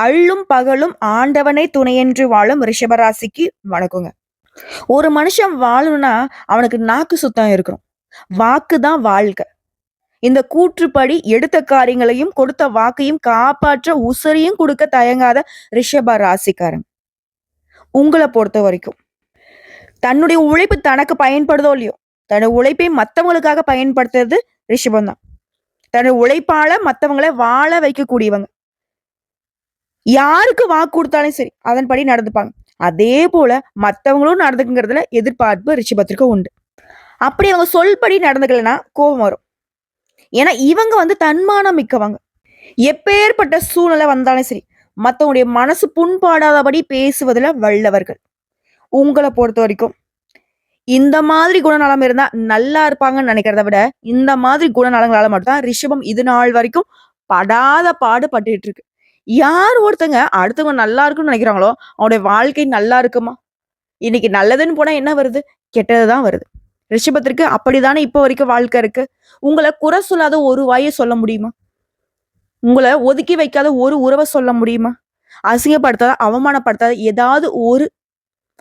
அள்ளும் பகலும் ஆண்டவனை துணையென்று வாழும் ரிஷபராசிக்கு வணக்கங்க. ஒரு மனுஷன் வாழணும்னா அவனுக்கு நாக்கு சுத்தம் இருக்கணும். வாக்கு தான் வாழ்க்கை. இந்த கூற்றுப்படி எடுத்த காரியங்களையும் கொடுத்த வாக்கையும் காப்பாற்ற உசரியும் கொடுக்க தயங்காத ரிஷப ராசிக்காரன். உங்களை பொறுத்த வரைக்கும் தன்னுடைய உழைப்பு தனக்கு பயன்படுதோ இல்லையோ, தன்னுடைய உழைப்பை மற்றவங்களுக்காக பயன்படுத்துறது ரிஷபம் தான். தன்னுடைய உழைப்பால மற்றவங்களை வாழ வைக்கக்கூடியவங்க. யாருக்கு வாக்கு கொடுத்தாலும் சரி அதன்படி நடந்துப்பாங்க. அதே போல மற்றவங்களும் நடந்துக்குங்கிறதுல எதிர்பார்ப்பு ரிஷபத்திற்கு உண்டு. அப்படி அவங்க சொல்படி நடந்துக்கலன்னா கோபம் வரும். ஏன்னா இவங்க தன்மானம் மிக்கவங்க. எப்பேற்பட்ட சூழ்நிலை வந்தாலும் சரி மற்றவங்களுடைய மனசு புண்பாடாதபடி பேசுவதில் வல்லவர்கள். உங்களை பொறுத்த வரைக்கும் இந்த மாதிரி குணநலம் இருந்தா நல்லா இருப்பாங்கன்னு நினைக்கிறத விட இந்த மாதிரி குணநலங்களால மட்டும்தான் ரிஷபம் இது நாள் வரைக்கும் படாத பாடுபட்டுட்டு இருக்கு. யார் ஒருத்தங்க அடுத்தவங்க நல்லா இருக்குன்னு நினைக்கிறாங்களோ அவனுடைய வாழ்க்கை நல்லா இருக்குமா? இன்னைக்கு நல்லதுன்னு போனா என்ன வருது? கெட்டதுதான் வருது. ரிஷபத்திற்கு அப்படித்தானே இப்போ வரைக்கும் வாழ்க்கை இருக்கு. உங்களை குறை சொல்லாத ஒரு வாயை சொல்ல முடியுமா? உங்களை ஒதுக்கி வைக்காத ஒரு உறவை சொல்ல முடியுமா? அசிங்கப்படுத்தாத அவமானப்படுத்தாத ஏதாவது ஒரு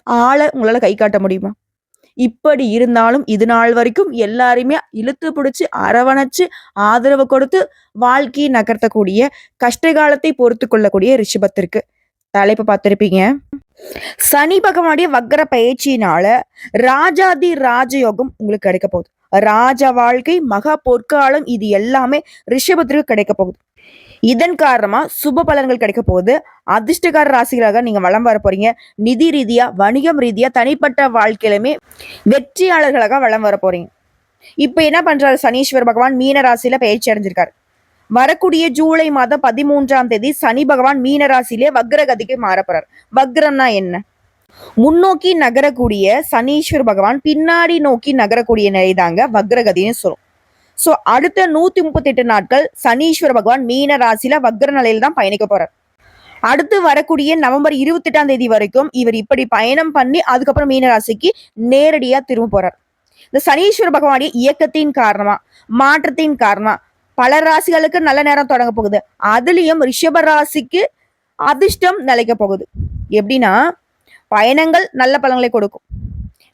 ஆளை உங்களால கை காட்ட முடியுமா? இப்படி இருந்தாலும் இது நாள் வரைக்கும் எல்லாரையுமே இழுத்து பிடிச்சு அரவணைச்சு ஆதரவு கொடுத்து வாழ்க்கையை நகர்த்தக்கூடிய கஷ்டகாலத்தை பொறுத்து கொள்ளக்கூடிய ரிஷபத்திற்கு தலைப்பு பார்த்திருப்பீங்க. சனி பகவானுடைய வக்ர பயிற்சியினால ராஜாதி ராஜயோகம் உங்களுக்கு கிடைக்க போகுது. ராஜ வாழ்க்கை மகா பொற்காலம் இது எல்லாமே ரிஷபத்திற்கு கிடைக்க போகுது. இதன் காரணமா சுப பலன்கள் கிடைக்க போகுது. அதிர்ஷ்டகார ராசிகளாக நீங்க வளம் வர போறீங்க. நிதி ரீதியா வணிகம் ரீதியா தனிப்பட்ட வாழ்க்கையிலுமே வெற்றியாளர்களாக வளம் வர போறீங்க. இப்ப என்ன பண்றாரு சனீஸ்வர பகவான் மீன ராசியில பயிற்சி அடைஞ்சிருக்காரு. வரக்கூடிய ஜூலை மாதம் 13ஆம் தேதி சனி பகவான் மீன ராசியிலே வக்ரகதிக்கு மாறப்படுறார். வக்ரம்னா என்ன? முன்னோக்கி நகரக்கூடிய சனீஸ்வர பகவான் பின்னாடி நோக்கி நகரக்கூடிய நிலைதாங்க வக்ரகதின்னு சொல்லும். சோ அடுத்த 138 நாட்கள் சனீஸ்வர பகவான் மீன ராசியில வக்ர நிலையில தான் பயணிக்க போறார். அடுத்து வரக்கூடிய நவம்பர் 28ஆம் தேதி வரைக்கும் இவர் இப்படி பயணம் பண்ணி அதுக்கப்புறம் மீன ராசிக்கு நேரடியா திரும்ப போறார். இந்த சனீஸ்வர பகவானுடைய இயக்கத்தின் காரணமா மாற்றத்தின் காரணமா பல ராசிகளுக்கு நல்ல நேரம் தொடங்க போகுது. அதுலயும் ரிஷப ராசிக்கு அதிர்ஷ்டம் நிலைக்க போகுது. எப்படின்னா பயணங்கள் நல்ல பலன்களை கொடுக்கும்.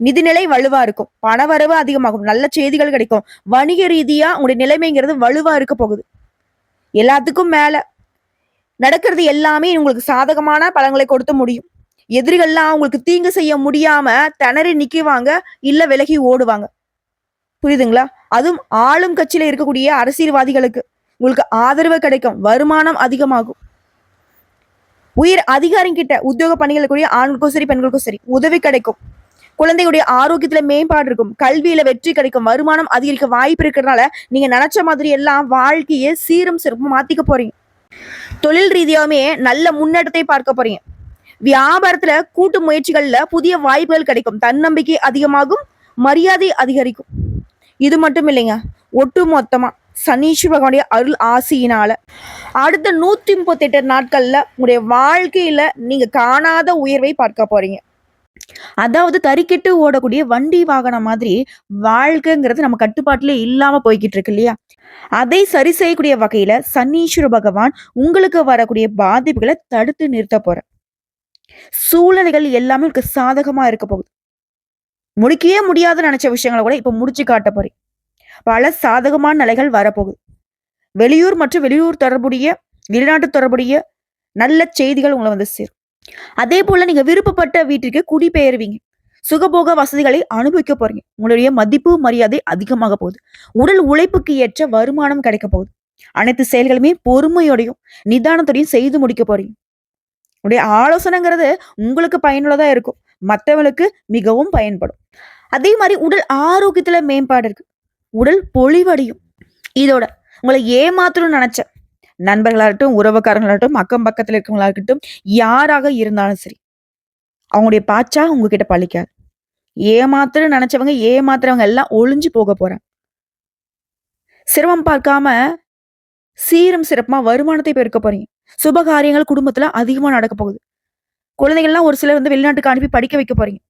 நிதிநிலை வலுவா இருக்கும். பணவரவு அதிகமாகும். நல்ல செய்திகள் கிடைக்கும். வணிக ரீதியா உங்களுடைய நிலைமைங்கிறது வலுவா இருக்க போகுது. எல்லாத்துக்கும் மேல நடக்கிறது எல்லாமே உங்களுக்கு சாதகமான பலன்களை கொடுத்து முடியும். எதிரிகள்லாம் உங்களுக்கு தீங்கு செய்ய முடியாம திணறி நிக்குவாங்க, இல்ல விலகி ஓடுவாங்க. புரியுதுங்களா? அதுவும் ஆளும் கட்சியில இருக்கக்கூடிய அரசியல்வாதிகளுக்கு உங்களுக்கு ஆதரவு கிடைக்கும். வருமானம் அதிகமாகும். உயர் அதிகாரிகிட்ட உத்தியோக பணிகள் கூடிய ஆண்களுக்கும் சரி பெண்களுக்கும் சரி உதவி கிடைக்கும். குழந்தையுடைய ஆரோக்கியத்துல மேம்பாடு இருக்கும். கல்வியில வெற்றி கிடைக்கும். வருமானம் அதிகரிக்க வாய்ப்பு இருக்கிறதுனால நீங்க நினைச்ச மாதிரி எல்லாம் வாழ்க்கையை சீரும் சிறப்பும் மாத்திக்க போறீங்க. தொழில் ரீதியாவுமே நல்ல முன்னேற்றத்தை பார்க்க போறீங்க. வியாபாரத்துல கூட்டு முயற்சிகள்ல புதிய வாய்ப்புகள் கிடைக்கும். தன்னம்பிக்கை அதிகமாகும். மரியாதை அதிகரிக்கும். இது மட்டும் இல்லைங்க, ஒட்டு மொத்தமா சனீஸ்வர பகவானுடைய அருள் ஆசியினால அடுத்த 138 நாட்கள்ல உங்களுடைய வாழ்க்கையில நீங்க காணாத உயர்வை பார்க்க போறீங்க. அதாவது தறிக்கெட்டு ஓடக்கூடிய வண்டி வாகனம் மாதிரி வாழ்க்கைங்கிறது நம்ம கட்டுப்பாட்டுல இல்லாம போய்கிட்டு இருக்கு இல்லையா? அதை சரி செய்யக்கூடிய வகையில சனீஸ்வர பகவான் உங்களுக்கு வரக்கூடிய பாதிப்புகளை தடுத்து நிறுத்த போற சூழ்நிலைகள் எல்லாமே உங்களுக்கு சாதகமா இருக்க போகுது. முடிக்கவே முடியாத நினைச்ச விஷயங்களை கூட இப்ப முடிச்சு காட்ட போறேன். பல சாதகமான நிலைகள் வரப்போகுது. வெளியூர் மற்றும் வெளியூர் தொடர்புடைய வெளிநாட்டு தொடர்புடைய நல்ல செய்திகள் உங்களை சேரும். அதே போல நீங்க விருப்பப்பட்ட வீட்டிற்கு குடிபெயர்வீங்க. சுகபோக வசதிகளை அனுபவிக்க போறீங்க. உங்களுடைய மதிப்பு மரியாதை அதிகமாக போகுது. உடல் உழைப்புக்கு ஏற்ற வருமானம் கிடைக்க போகுது. அனைத்து செயல்களுமே பொறுமையோடையும் நிதானத்தோடையும் செய்து முடிக்க போறீங்க. உங்களுடைய ஆலோசனைங்கிறது உங்களுக்கு பயனுள்ளதா இருக்கும். மற்றவங்களுக்கு மிகவும் பயன்படும். அதே மாதிரி உடல் ஆரோக்கியத்துல மேம்பாடு இருக்கு. உடல் பொலிவடையும். இதோட உங்களை ஏமாத்தணும்னு நினைச்ச நண்பர்களாகட்டும், உறவுக்காரங்களாகட்டும், அக்கம் பக்கத்துல இருக்கவங்களாகட்டும், யாராக இருந்தாலும் சரி அவங்களுடைய பாச்சா உங்ககிட்ட பழிக்காது. ஏமாத்துன்னு நினைச்சவங்க ஏமாத்துறவங்க எல்லாம் ஒளிஞ்சு போக போறாங்க. சிரமம் பார்க்காம சீரும் சிறப்புமா வருமானத்தை பெருக்க போறீங்க. சுபகாரியங்கள் குடும்பத்துல அதிகமா நடக்க போகுது. குழந்தைகள்லாம் ஒரு சிலர் வெளிநாட்டுக்கு அனுப்பி படிக்க வைக்க போறீங்க.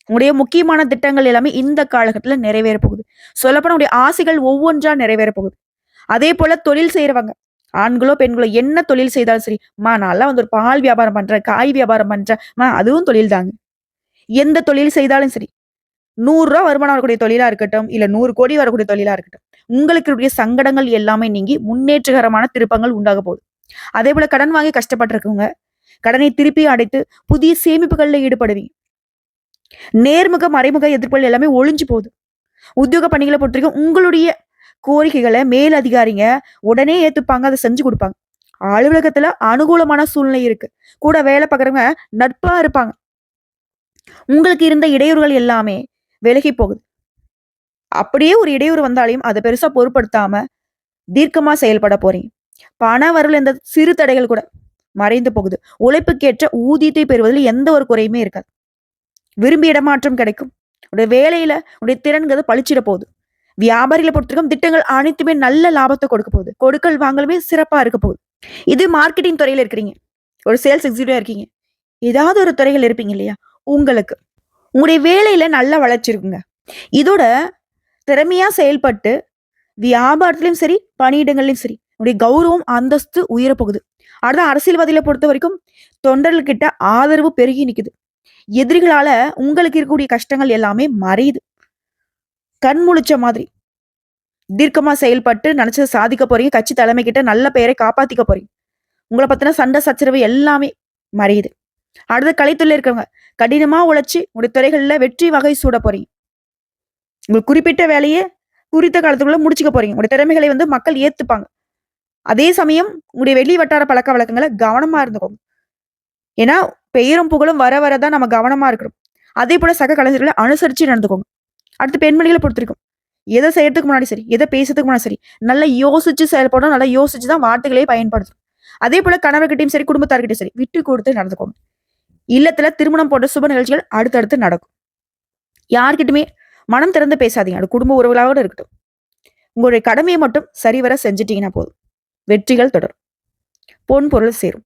உங்களுடைய முக்கியமான திட்டங்கள் எல்லாமே இந்த காலகட்டத்தில் நிறைவேற போகுது. சொல்லப்போனா உங்களுடைய ஆசைகள் ஒவ்வொன்றா நிறைவேற போகுது. அதே போல தொழில் செய்யறவங்க ஆண்களோ பெண்களோ என்ன தொழில் செய்தாலும் சரி, நான்லாம் வந்து ஒரு பால் வியாபாரம் பண்றேன், காய் வியாபாரம் பண்றேன், அதுவும் தொழில் தாங்க. எந்த தொழில் செய்தாலும் சரி, ரூ. 100 வருமானம் வரக்கூடிய தொழிலா இருக்கட்டும், இல்ல 100 கோடி வரக்கூடிய தொழிலா இருக்கட்டும், உங்களுக்கு இருக்கக்கூடிய சங்கடங்கள் எல்லாமே நீங்கி முன்னேற்றகரமான திருப்பங்கள் உண்டாக போகுது. அதே போல கடன் வாங்கி கஷ்டப்பட்டிருக்கவங்க, கடனை திருப்பி அடைத்து புதிய சேமிப்புகள்ல ஈடுபடுவீங்க. நேர்முக, மறைமுக எதிர்ப்புகள் எல்லாமே ஒழிஞ்சு போகுது. உத்தியோக பணிகளை பொறுத்தவரைக்கும் உங்களுடைய கோரிக்கைகளை மேல் அதிகாரிங்க உடனே ஏத்துப்பாங்க, அதை செஞ்சு கொடுப்பாங்க. அலுவலகத்துல அனுகூலமான சூழ்நிலை இருக்கு. கூட வேலை பார்க்குறவங்க நட்பா இருப்பாங்க. உங்களுக்கு இருந்த இடையூறுகள் எல்லாமே விலகி போகுது. அப்படியே ஒரு இடையூறு வந்தாலையும் அதை பெருசா பொருட்படுத்தாம தீர்க்கமா செயல்பட போறீங்க. பண வரவுல எந்த சிறு தடைகள் கூட மறைந்து போகுது. உழைப்புக்கேற்ற ஊதியத்தை பெறுவதில் எந்த ஒரு குறையுமே இருக்காது. விரும்பிய இடமாற்றம் கிடைக்கும். உடைய வேலையில உடைய திறன்கிறது பளிச்சிட போகுது. வியாபாரிகளை பொறுத்தவரைக்கும் திட்டங்கள் அனைத்துமே நல்ல லாபத்தை கொடுக்க போகுது. கொடுக்கல் வாங்கலுமே சிறப்பா இருக்க போகுது. இது மார்க்கெட்டிங் துறையில இருக்கிறீங்க. ஒரு சேல்ஸ் எக்ஸிக்யூட்டிவா இருக்கீங்க. ஏதாவது ஒரு துறைகள் இருப்பீங்க இல்லையா? உங்களுக்கு உங்களுடைய வேலையில நல்ல வளர்ச்சி இருக்குங்க. இதோட திறமையா செயல்பட்டு வியாபாரத்திலும் சரி, பணியிடங்கள்லயும் சரி, உங்களுடைய கௌரவம், அந்தஸ்து உயரப்போகுது. அடுத்த அரசியல்வாதிகளை பொறுத்த வரைக்கும் தொண்டர்கள்கிட்ட ஆதரவு பெருகி நிக்குது. எதிரிகளால உங்களுக்கு இருக்கக்கூடிய கஷ்டங்கள் எல்லாமே மறையுது. கண் முழிச்ச மாதிரி தீர்க்கமா செயல்பட்டு நினைச்சதை சாதிக்க போறீங்க. கட்சி தலைமை கிட்ட நல்ல பெயரை காப்பாத்திக்க போறீங்க. உங்களை பத்தின சண்டை சச்சரவு எல்லாமே மறையுது. அடுத்த கலைத்துறையில இருக்கவங்க கடினமா உழைச்சி உங்களுடைய துறைகள்ல வெற்றி வகை சூட போறீங்க. உங்களுக்கு குறிப்பிட்ட வேலையை குறித்த காலத்துக்குள்ள முடிச்சுக்க போறீங்க. உங்களுடைய திறமைகளை வந்து மக்கள் ஏத்துப்பாங்க. அதே சமயம் உங்களுடைய வெளி வட்டார பழக்க வழக்கங்களை கவனமா இருந்துக்கோங்க. ஏன்னா பெயரும் புகழும் வர வரதான் நம்ம கவனமா இருக்கிறோம். அதே போல சக கலைஞர்களை அனுசரிச்சு நடந்துக்கோங்க. அடுத்து பெண்மணிகளை பொறுத்திருக்கும். எதை செய்யறதுக்கு முன்னாடி சரி, எதை பேசுறதுக்கு முன்னாடி சரி, நல்லா யோசிச்சு செயல்படணும். நல்லா யோசிச்சு தான் வார்த்தைகளே பயன்படுத்தணும். அதே போல கணவர்கிட்டையும் சரி, குடும்பத்தார்கிட்டையும் சரி, விட்டு கொடுத்து நடந்துக்கோங்க. இல்லத்துல திருமணம் போன்ற சுப நிகழ்ச்சிகள் அடுத்தடுத்து நடக்கும். யார்கிட்டயுமே மனம் திறந்து பேசாதீங்க. அது குடும்ப உறவுகளாக இருக்கட்டும். உங்களுடைய கடமையை மட்டும் சரிவர செஞ்சுட்டீங்கன்னா போதும். வெற்றிகள் தொடரும். பொன் பொருள் சேரும்.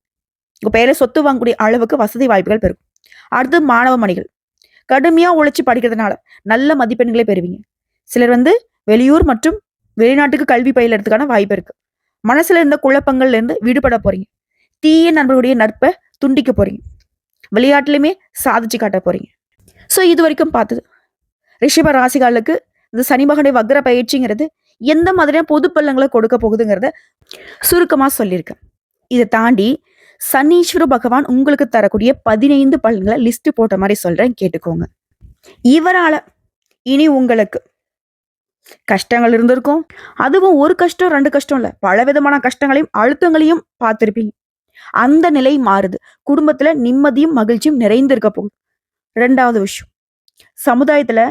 உங்க பெயரை சொத்து வாங்கக்கூடிய அளவுக்கு வசதி வாய்ப்புகள் பெருகும். அடுத்து மாணவ மணிகள் கடுமையா உழைச்சு படிக்கிறதுனால நல்ல மதிப்பெண்களை பெறுவீங்க. சிலர் வந்து வெளியூர் மற்றும் வெளிநாட்டுக்கு கல்வி பயிலறதுக்கான வாய்ப்பு இருக்கு. மனசுல இருந்த குழப்பங்கள்ல இருந்து விடுபட போறீங்க. தீய நண்பர்களுடைய நட்பை துண்டிக்க போறீங்க. விளையாட்டுலயுமே சாதிச்சு காட்ட போறீங்க. சோ இது வரைக்கும் பார்த்தது ரிஷப ராசிகாலுக்கு இந்த சனி மகனுடைய வக்ர பயிற்சிங்கிறது எந்த மாதிரியான பொது பலன்களை கொடுக்க போகுதுங்கிறத சுருக்கமா சொல்லியிருக்கேன். இதை தாண்டி சனீஸ்வர பகவான் உங்களுக்கு தரக்கூடிய 15 பலன்களை லிஸ்ட் போட்ட மாதிரி சொல்றேன், கேட்டுக்கோங்க. இவரால இனி உங்களுக்கு கஷ்டங்கள் இருந்திருக்கும். அதுவும் ஒரு கஷ்டம் 2 கஷ்டம் இல்ல, பல விதமான கஷ்டங்களையும் அழுத்தங்களையும் பார்த்திருப்பீங்க. அந்த நிலை மாறுது. குடும்பத்துல நிம்மதியும் மகிழ்ச்சியும் நிறைந்திருக்க போகுது. 2வது விஷயம், சமுதாயத்துல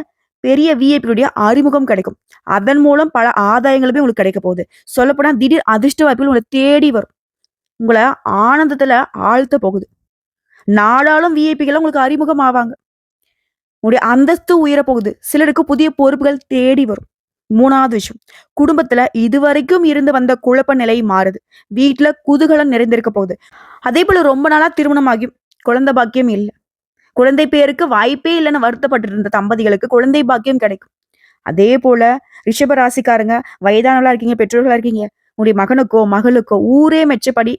பெரிய விஐபியுடைய அறிமுகம் கிடைக்கும். அதன் மூலம் பல ஆதாயங்களுமே உங்களுக்கு கிடைக்க போகுது. சொல்லப்போனா திடீர் அதிர்ஷ்ட வாய்ப்புகள் உங்களை தேடி வரும். உங்களை ஆனந்தத்துல ஆழ்த்த போகுது. நாடாளும் விஐபிகள் உங்களுக்கு அறிமுகம் ஆவாங்க. உங்களுடைய அந்தஸ்து உயர போகுது. சிலருக்கு புதிய பொறுப்புகள் தேடி வரும். 3வது விஷயம், குடும்பத்துல இதுவரைக்கும் இருந்து வந்த குழப்ப நிலை மாறுது. வீட்டுல குதூகலம் நிறைந்திருக்க போகுது. அதே போல ரொம்ப நாளா திருமணம் ஆகியும் குழந்தை பாக்கியம் இல்லை. குழந்தை பேருக்கு வாய்ப்பே இல்லைன்னு வருத்தப்பட்டு இருந்த தம்பதிகளுக்கு குழந்தை பாக்கியம் கிடைக்கும். அதே போல ரிஷப ராசிக்காரங்க வயதானவளா இருக்கீங்க, பெற்றோர்களா இருக்கீங்க, உங்களுடைய மகனுக்கோ மகளுக்கோ ஊரே மெச்சப்படி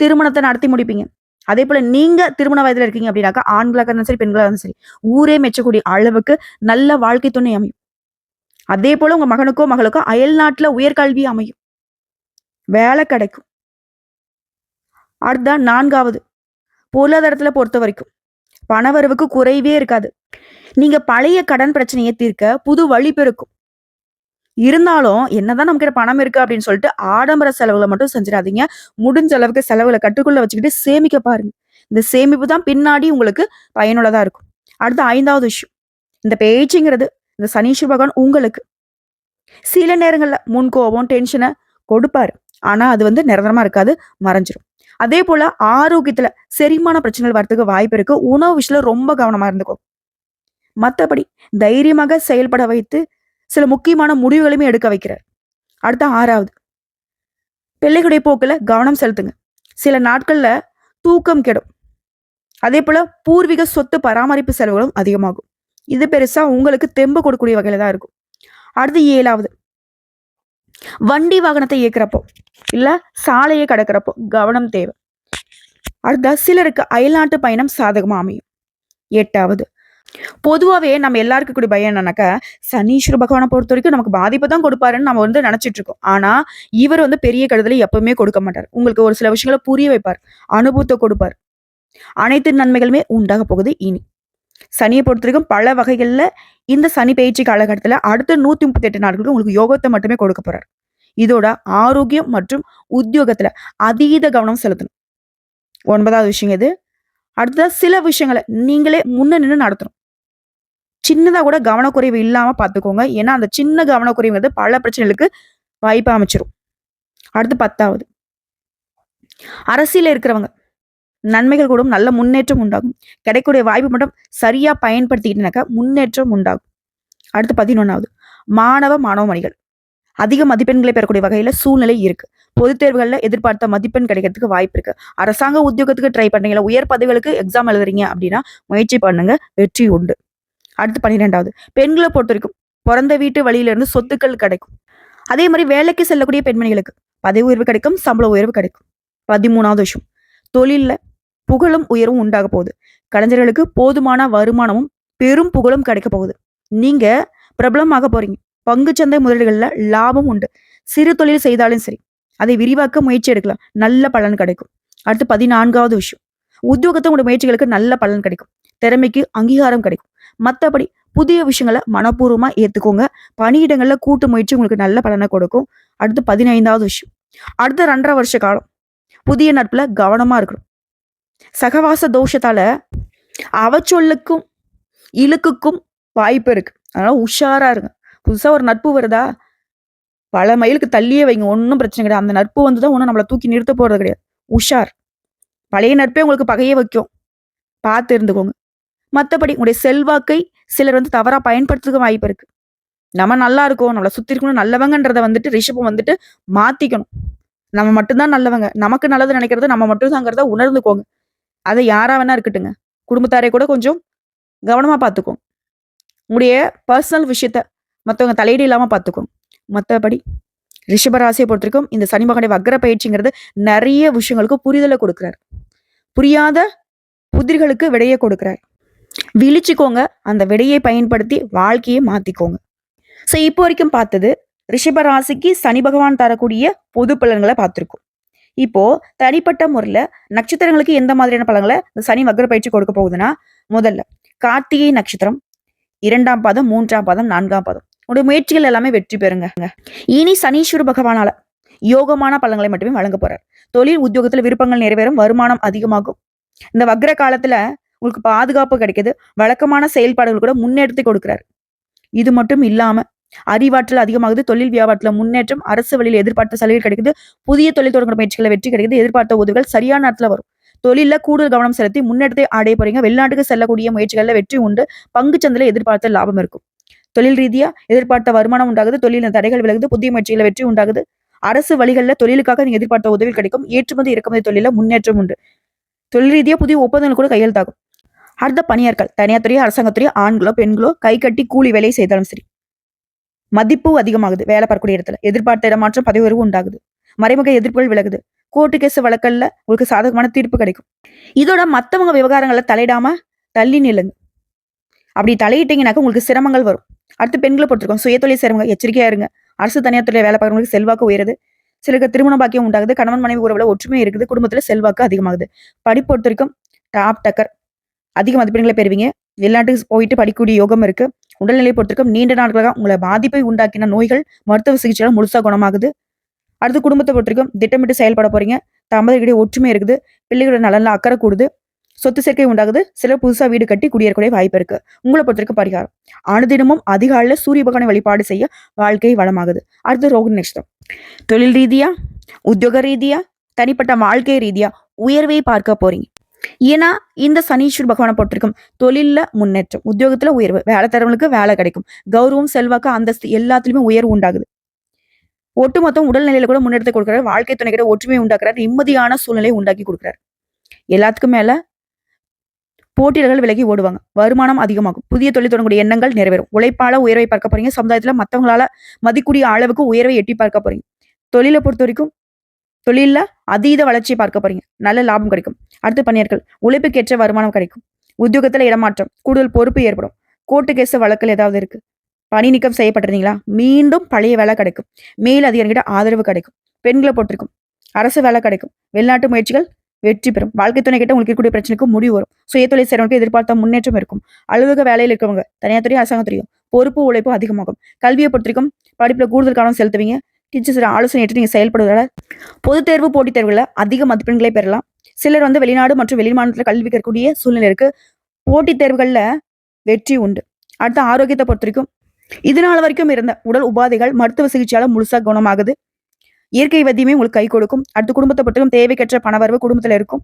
திருமணத்தை நடத்தி முடிப்பீங்க. அதே போல நீங்க திருமண வயதுல இருக்கீங்க அப்படின்னாக்கா ஆண்களாக இருந்தாலும் சரி, பெண்களாக இருந்தாலும் சரி, ஊரே மெச்சக்கூடிய அளவுக்கு நல்ல வாழ்க்கை துணை அமையும். அதே போல உங்க மகனுக்கோ மகளுக்கோ அயல் நாட்டுல உயர்கல்வி அமையும். வேலை கிடைக்கும். அடுத்த 4வது, பொருளாதாரத்துல பொறுத்த வரைக்கும் பணவரவுக்கு குறைவே இருக்காது. நீங்க பழைய கடன் பிரச்சனையை தீர்க்க புது வழி பெருக்கும். இருந்தாலும் என்னதான் நம்ம கிட்ட பணம் இருக்கு அப்படின்னு சொல்லிட்டு ஆடம்பர செலவுகளை மட்டும் செஞ்சிடாதீங்க. முடிஞ்ச அளவுக்கு செலவுகளை கட்டுக்குள்ள வச்சுக்கிட்டு சேமிக்க பாருங்க. இந்த சேமிப்பு தான் பின்னாடி உங்களுக்கு பயனுள்ளதா இருக்கும். அடுத்த 5வது விஷயம், இந்த பேச்சுங்கிறது இந்த சனீஸ்வர பகவான் உங்களுக்கு சில நேரங்கள்ல முன்கோபம் டென்ஷனை கொடுப்பாரு. ஆனா அது வந்து நிரந்தரமா இருக்காது, மறைஞ்சிரும். அதே போல ஆரோக்கியத்துல செரிமான பிரச்சனைகள் வரதுக்கு வாய்ப்பு இருக்கு. உணவு விஷயத்துல ரொம்ப கவனமா இருந்துக்கோ. மத்தபடி தைரியமாக செயல்பட வைத்து சில முக்கியமான முடிவுகளுமே எடுக்க வைக்கிறார். அடுத்த 6வது, பிள்ளைகளுடைய போக்குல கவனம் செலுத்துங்க. சில நாட்கள்ல தூக்கம் கெடும். அதே போல பூர்வீக சொத்து பராமரிப்பு செலவுகளும் அதிகமாகும். இது பெருசா உங்களுக்கு தெம்பு கொடுக்கக்கூடிய வகையில தான் இருக்கும். அடுத்து 7வது, வண்டி வாகனத்தை இயக்குறப்போ இல்ல சாலையை கடக்கிறப்போ கவனம் தேவை. அடுத்த சிலருக்கு அயல்நாட்டு பயணம் சாதகமா அமையும். 8வது, பொதுவாவே நம்ம எல்லாருக்கும் கூடிய பயம் என்னன்னாக்கா, சனீஸ்வர பகவானை பொறுத்த வரைக்கும் நமக்கு பாதிப்பை தான் கொடுப்பாருன்னு நம்ம நினைச்சிட்டு இருக்கோம். ஆனா இவர் பெரிய கெடுதலை எப்பவுமே கொடுக்க மாட்டார். உங்களுக்கு ஒரு சில விஷயங்களை புரிய வைப்பார், அனுபவத்தை கொடுப்பார். அனைத்து நன்மைகளுமே உண்டாக போகுது. இனி சனியை பொறுத்த வரைக்கும் பல வகைகள்ல இந்த சனி பயிற்சி காலகட்டத்துல அடுத்த 138 நாட்களுக்கு உங்களுக்கு யோகத்தை மட்டுமே கொடுக்க போறார். இதோட ஆரோக்கியம் மற்றும் உத்தியோகத்துல அதீத கவனம் செலுத்தணும். 9வது விஷயம் இது. அடுத்த சில விஷயங்களை நீங்களே முன்ன நின்று நடத்தணும். சின்னதா கூட கவனக்குறைவு இல்லாம பாத்துக்கோங்க. ஏன்னா அந்த சின்ன கவனக்குறைவு பல பிரச்சனைகளுக்கு வாய்ப்பு அமைச்சிரும். அடுத்து 10வது, அரசியல இருக்கிறவங்க நன்மைகள் கூடும், நல்ல முன்னேற்றம் உண்டாகும். கிடைக்கக்கூடிய வாய்ப்பு மட்டும் சரியா பயன்படுத்திக்கிட்டீங்கன்னாக்கா முன்னேற்றம் உண்டாகும். அடுத்து 11வது, மாணவ மணிகள் அதிக மதிப்பெண்களை பெறக்கூடிய வகையில சூழ்நிலை இருக்கு. பொதுத் தேர்வுகள்ல எதிர்பார்த்த மதிப்பெண் கிடைக்கிறதுக்கு வாய்ப்பு இருக்கு. அரசாங்க உத்தியோகத்துக்கு ட்ரை பண்றீங்களா, உயர் பதவிகளுக்கு எக்ஸாம் எழுதுறீங்க அப்படின்னா முயற்சி பண்ணுங்க, வெற்றி உண்டு. அடுத்து 12வது, பெண்களை பொறுத்த வரைக்கும் பிறந்த வீட்டு வழியில இருந்து சொத்துக்கள் கிடைக்கும். அதே மாதிரி வேலைக்கு செல்லக்கூடிய பெண்மணிகளுக்கு பதவி உயர்வு கிடைக்கும், சம்பள உயர்வு கிடைக்கும். 13வது விஷயம், தொழில்ல புகழும் உயர்வும் உண்டாக போகுது. கலைஞர்களுக்கு போதுமான வருமானமும் பெரும் புகழும் கிடைக்க போகுது. நீங்க பிரபலமாக போறீங்க. பங்குச்சந்தை முதலீடுகள்ல லாபம் உண்டு. சிறு தொழில் செய்தாலும் சரி, அதை விரிவாக்க முயற்சி எடுக்கலாம், நல்ல பலன் கிடைக்கும். அடுத்து 14வது விஷயம், உத்தியோகத்தை உங்களுடைய முயற்சிகளுக்கு நல்ல பலன் கிடைக்கும். திறமைக்கு அங்கீகாரம் கிடைக்கும். மற்றபடி புதிய விஷயங்களை மனப்பூர்வமா ஏத்துக்கோங்க. பணியிடங்கள்ல கூட்டு முயற்சி உங்களுக்கு நல்ல பலனை கொடுக்கும். அடுத்து 15வது விஷயம், அடுத்த 2.5 வருஷ காலம் புதிய நட்புல கவனமா இருக்கணும். சகவாச தோஷத்தால அவச்சொல்லுக்கும் இழுக்குக்கும் வாய்ப்பு இருக்கு. அதனால உஷாரா இருங்க. புதுசா ஒரு நட்பு வருதா, பல மைலுக்கு தள்ளியே வைங்க, ஒன்றும் பிரச்சனை கிடையாது. அந்த நட்பு தான் ஒன்றும் நம்மளை தூக்கி நிறுத்த போறது கிடையாது. உஷார். பழைய நட்பே உங்களுக்கு பகையை வைக்கும், பார்த்து இருந்துக்கோங்க. மற்றபடி உங்களுடைய செல்வாக்கை சிலர் தவறா பயன்படுத்துறதுக்கு வாய்ப்பு இருக்கு. நம்ம நல்லா இருக்கோம், நம்மளை சுத்தி இருக்கணும், நல்லவங்கன்றத ரிஷபம் மாத்திக்கணும். நம்ம மட்டும்தான் நல்லவங்க, நமக்கு நல்லது நினைக்கிறது நம்ம மட்டும்தாங்கிறத உணர்ந்துக்கோங்க. அதை யாரா வேணா இருக்கட்டுங்க, குடும்பத்தாரை கூட கொஞ்சம் கவனமா பார்த்துக்கோங்க. உங்களுடைய பர்சனல் விஷயத்த மற்றவங்க தலையீடு இல்லாம பார்த்துக்கோங்க. மற்றபடி ரிஷபராசியை பொறுத்த வரைக்கும் இந்த சனி மகனுடைய வக்ர பயிற்சிங்கிறது நிறைய விஷயங்களுக்கு புரிதலை கொடுக்கிறார். புரியாத புதிர்களுக்கு விடையை கொடுக்கிறார். விழிச்சுக்கோங்க, அந்த விடையை பயன்படுத்தி வாழ்க்கையை மாத்திக்கோங்க. ஸோ இப்போ வரைக்கும் பார்த்தது ரிஷபராசிக்கு சனி பகவான் தரக்கூடிய பொது பலன்களை பார்த்துருக்கோம். இப்போ தனிப்பட்ட முறையில நட்சத்திரங்களுக்கு எந்த மாதிரியான பலன்களை இந்த சனி வக்ர பயிற்சி கொடுக்க போகுதுன்னா, முதல்ல கார்த்திகை நட்சத்திரம் 2ஆம் பாதம், 3ஆம் பாதம், 4ஆம் பாதம் உடைய முயற்சிகள் எல்லாமே வெற்றி பெறுங்க. இனி சனீஸ்வர பகவானால யோகமான பலன்களை மட்டுமே வழங்க போறார். தொழில் உத்தியோகத்துல விருப்பங்கள் நிறைவேறும், வருமானம் அதிகமாகும். இந்த வக்ர காலத்துல உங்களுக்கு பாதுகாப்பு கிடைக்குது. வழக்கமான செயல்பாடுகள் கூட முன்னெடுத்து கொடுக்கிறார். இது மட்டும் இல்லாம அறிவாற்றல் அதிகமாகுது. தொழில் வியாபாரத்துல முன்னேற்றம், அரசு வழியில் எதிர்பார்த்த சலுகை கிடைக்குது. புதிய தொழில் தொடங்குற முயற்சிகளை வெற்றி கிடைக்குது. எதிர்பார்த்த உதவிகள் சரியான நேரத்துல வரும். தொழில கூடுதல் கவனம் செலுத்தி முன்னெடுத்து அடைய போறீங்க. வெளிநாட்டுக்கு செல்லக்கூடிய முயற்சிகள்ல வெற்றி உண்டு. பங்கு சந்தையில எதிர்பார்த்த லாபம் இருக்கும். தொழில் ரீதியா எதிர்பார்த்த வருமானம் உண்டாகுது. தொழில் தடைகள் விலகுது. புதிய முயற்சிகளை வெற்றி உண்டாகுது. அரசு வழிகளில் தொழிலுக்காக நீங்க எதிர்பார்த்த உதவி கிடைக்கும். ஏற்றுமதி இறக்குமதி தொழில முன்னேற்றம் உண்டு. தொழில் ரீதியா புதிய ஒப்பந்தங்கள் கூட கையெழுத்தாகும். அடுத்த பணியாட்கள், தனியார் துறை, அரசாங்கத்துறை, ஆண்களோ பெண்களோ கை கட்டி கூலி வேலை செய்தாலும் சரி, மதிப்பு அதிகமாகுது. வேலை பார்க்கக்கூடிய இடத்துல எதிர்பார்த்த இடமாற்றம், பதவி உயர்வு உண்டாகுது. மறைமுக எதிர்ப்புகள் விலகுது. கோர்ட்டு கேஸ் வழக்கல்ல உங்களுக்கு சாதகமான தீர்ப்பு கிடைக்கும். இதோட மத்தவங்க விவகாரங்களை தலையிடாம தள்ளி நில்லுங்க. அப்படி தலையிட்டீங்கன்னாக்க உங்களுக்கு சிரமங்கள் வரும். அடுத்து பெண்களை பொறுத்திருக்கோம். சுயதொழில் செய்றவங்க எச்சரிக்கையா இருங்க. அரசு தனியார் துறையில வேலை பார்க்கறவங்களுக்கு செல்வாக்கு உயருது. சிலருக்கு திருமண பாக்கியம் உண்டாகுது. கணவன் மனைவி உறவுல ஒற்றுமை இருக்குது. குடும்பத்துல செல்வாக்கு அதிகமாகுது. படிப்பு பொறுத்த வரைக்கும் டாப் டக்கர், அதிக மதிப்பெண்களை பெறுவீங்க. வெளிநாட்டுக்கு போயிட்டு படிக்கக்கூடிய யோகம் இருக்கு. உடல்நிலை பொறுத்திருக்கும் நீண்ட நாட்களாக உங்களை பாதிப்பை உண்டாக்கின நோய்கள் மருத்துவ சிகிச்சைகள் முழுசா குணமாகுது. அடுத்து குடும்பத்தை பொறுத்திருக்கும் திட்டமிட்டு செயல்பட போறீங்க. தம்பதிகளிடையே ஒற்றுமை இருக்குது. பிள்ளைகளோட நலன்ல அக்கறை கூடுது. சொத்து சேர்க்கை உண்டாகுது. சிலர் புதுசா வீடு கட்டி குடியேறக்கூடிய வாய்ப்பு இருக்கு. உங்களை பொறுத்திருக்க பரிகாரம், அனுதினமும் அதிகாலையில சூரிய பகவானை வழிபாடு செய்ய வாழ்க்கை வளமாகுது. அடுத்து ரோகிணி நட்சத்திரம். தொழில் ரீதியா, உத்தியோக ரீதியா, தனிப்பட்ட வாழ்க்கை ரீதியா உயர்வை பார்க்க போறீங்க. ஏன்னா இந்த சனீஸ்வர பகவானை பொறுத்திருக்கும் தொழில்ல முன்னேற்றம், உத்தியோகத்துல உயர்வு, வேலை தரவங்களுக்கு வேலை கிடைக்கும். கௌரவம், செல்வாக்கு, அந்தஸ்து எல்லாத்துலயுமே உயர்வு உண்டாகுது. ஒட்டுமொத்தம் உடல்நிலையில கூட முன்னெடுத்து கொடுக்குறாரு. வாழ்க்கை துணைக்கிற ஒற்றுமை உண்டாக்குறாரு. நிம்மதியான சூழ்நிலையை உண்டாக்கி கொடுக்குறாரு. எல்லாத்துக்கும் மேல போட்டியாளர்கள் விலகி ஓடுவாங்க. வருமானம் அதிகமாகும். புதிய தொழில் தொடங்கக்கூடிய எண்ணங்கள் நிறைவேறும். உழைப்பால உயர்வை பார்க்க போறீங்க. சமுதாயத்துல மத்தவங்களால மதிக்கூடிய அளவுக்கு உயர்வை எட்டி பார்க்க போறீங்க. தொழிலை பொறுத்த வரைக்கும் தொழில்ல அதீத வளர்ச்சியை பார்க்க போறீங்க. நல்ல லாபம் கிடைக்கும். அடுத்து பணியாட்கள் உழைப்புக்கேற்ற வருமானம் கிடைக்கும். உத்தியோகத்துல இடமாற்றம், கூடுதல் பொறுப்பு ஏற்படும். கோர்ட்டு கேஸ் வழக்குகள் ஏதாவது இருக்கு, பணி நீக்கம் செய்யப்பட்டிருந்தீங்களா, மீண்டும் பழைய வேலை கிடைக்கும். மேல் அதிகாரிகிட்ட ஆதரவு கிடைக்கும். பெண்களை பொறுத்திருக்கும் அரசு வேலை கிடைக்கும். வெளிநாட்டு முயற்சிகள் வெற்றி பெறும். வாழ்க்கை துணை கிட்ட உங்களுக்கு இருக்கக்கூடிய பிரச்சனைக்கு முடிவு வரும். சுயதொழில் செய்றவங்களுக்கு எதிர்பார்த்த முன்னேற்றம் இருக்கும். அலுவலக வேலையில் இருக்கவங்க, தனியார் துறை, அரசாங்க துறையும் பொறுப்பு உழைப்பு அதிகமாகும். கல்வியை பொறுத்திருக்கும் படிப்புல கூடுதல் கவனம் செலுத்துவீங்க. டீச்சர்ஸ் ஆலோசனை ஏற்று நீங்க செயல்படுவதால பொதுத் தேர்வு, போட்டித் தேர்வுல அதிக மதிப்பெண்களை பெறலாம். சிலர் வெளிநாடு மற்றும் வெளிமாநிலத்தில் கல்வி கற்கக்கூடிய சூழ்நிலை இருக்கு. போட்டித் தேர்வுகள்ல வெற்றி உண்டு. அடுத்த ஆரோக்கியத்தை பொறுத்த வரைக்கும் இது நாள் வரைக்கும் இருந்த உடல் உபாதைகள் மருத்துவ சிகிச்சையால முழுசா குணமாகுது. இயற்கை வைத்தியமே உங்களுக்கு கை கொடுக்கும். அடுத்து குடும்பத்தை பொறுத்தவரைக்கும் தேவைக்கற்ற பணவரவு குடும்பத்துல இருக்கும்.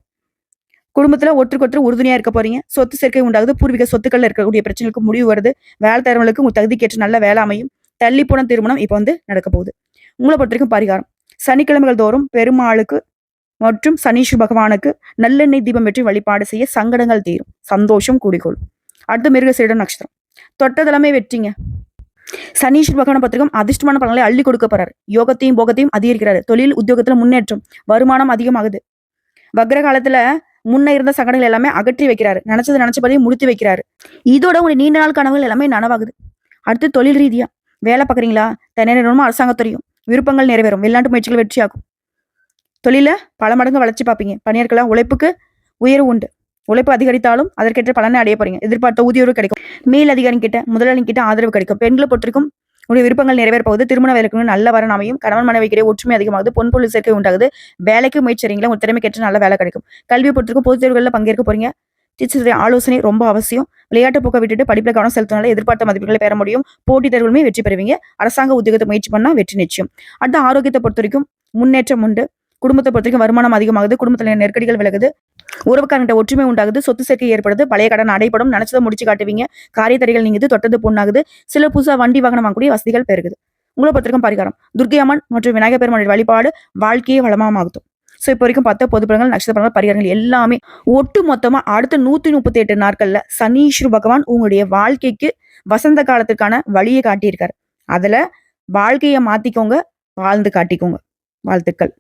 குடும்பத்துல ஒற்றுக்கொற்று உறுதுணையா இருக்க போறீங்க. சொத்து சேர்க்கை உண்டாகுது. பூர்வீக சொத்துக்கள்ல இருக்கக்கூடிய பிரச்சனைகளுக்கு முடிவு வருது. வேலை தரவங்களுக்கு உங்க தகுதிக்கேற்ற நல்ல வேலை அமையும். தள்ளி போன திருமணம் இப்ப நடக்க போகுது. உங்களை பொறுத்த வரைக்கும் பரிகாரம் சனிக்கிழமைகள் தோறும் பெருமாளுக்கு மற்றும் சனீஸ்வர பகவானுக்கு நல்லெண்ணெய் தீபம் வெற்றி வழிபாடு செய்ய சங்கடங்கள் தீரும். சந்தோஷம் கூடிக்கொள்ளும். அடுத்து மிருகசீரிடம் நட்சத்திரம். தொட்டதெல்லாமே வெற்றிங்க. சனீஸ்வர பகவான பத்திரிகம் அதிர்ஷ்டமான பலன்களை அள்ளி கொடுக்க போறாரு. யோகத்தையும் போகத்தையும் அதிகரிக்கிறாரு. தொழில் உத்தியோகத்துல முன்னேற்றம், வருமானம் அதிகமாகுது. வக்ர காலத்துல முன்ன இருந்த சங்கடங்கள் எல்லாமே அகற்றி வைக்கிறாரு. நினைச்சபடியே முடித்து வைக்கிறாரு. இதோட உங்களுடைய நீண்ட நாள் கனவுகள் எல்லாமே நனவாகுது. அடுத்து தொழில் ரீதியா வேலை பாக்குறீங்களா, தனியார் நிறுவனமும் அரசாங்கத்துறையும் விருப்பங்கள் நிறைவேறும். வெளிநாட்டு முயற்சிகள் வெற்றியாகும். தொழில பல மடங்கு வளர்ச்சி பார்ப்பீங்க. பணியாட்களா உழைப்புக்கு உயர்வு உண்டு. உழைப்பு அதிகரித்தாலும் அதற்கேற்ற பலனை அடைய போறீங்க. எதிர்பார்த்த ஊதியம் கிடைக்கும். மேல் அதிகாரி கிட்ட முதலாளி கிட்ட ஆதரவு கிடைக்கும். பெண்களை பொறுத்திருக்கும் உடைய விருப்பங்கள் நிறைவேற போகுது. திருமண வேலைக்கு நல்ல வர அமையும். கணவன் மனைவிக்கிடையே ஒற்றுமை அதிகமாகுது. பொன் பொருள் சேர்க்கை உண்டாகுது. வேலைக்கு முயற்சிறீங்களா, உங்க திறமைக்கேற்ற நல்ல வேலை கிடைக்கும். கல்வியை பொறுத்திருக்கும் பொதுத் தேர்வுகளில் பங்கேற்க போறீங்க. டீச்சர்ஸுடைய ஆலோசனை ரொம்ப அவசியம். விளையாட்டு போக்க விட்டுட்டு படிப்புல கவனம் செலுத்தினால எதிர்பார்த்த மதிப்புகளை பெற முடியும். போட்டித் தேர்வுகளுமே வெற்றி பெறுவீங்க. அரசாங்க உத்தியோகத்தை முயற்சி பண்ணா வெற்றி நிச்சயம். அடுத்த ஆரோக்கியத்தை பொறுத்த வரைக்கும் முன்னேற்றம் உண்டு. குடும்பத்தை பொறுத்த வரைக்கும் வருமானம் அதிகமாகுது. குடும்பத்துல நெருக்கடிகள் விலகுது. உறவுக்காரங்கிட்ட ஒற்றுமை உண்டாகுது. சொத்து சேர்க்கை ஏற்படுது. பழைய கடன் அடைபடும். நினைச்சதை முடிச்சு காட்டுவீங்க. காரியத்தறிகள் நீங்குது. தொட்டது பொண்ணாகுது. சில புதுசா வண்டி வாகனம் வாங்கக்கூடிய வசதிகள் பெருகுது. உங்களை பொறுத்திருக்கும் பரிகாரம் துர்க்கை அம்மன் மற்றும் விநாயகர் பெருமானுடைய வழிபாடு வாழ்க்கையை வளமாகுது. ஸோ இப்போ வரைக்கும் 10 பொது பலன்கள், நட்சத்திர பலன்கள், பரிகாரங்கள் எல்லாமே ஒட்டு மொத்தமா அடுத்த 138 நாட்கள்ல சனீஸ்வர பகவான் உங்களுடைய வாழ்க்கைக்கு வசந்த காலத்துக்கான வழியை காட்டியிருக்காரு. அதுல வாழ்க்கையை மாத்திக்கோங்க, வாழ்ந்து காட்டிக்கோங்க. வாழ்த்துக்கள்.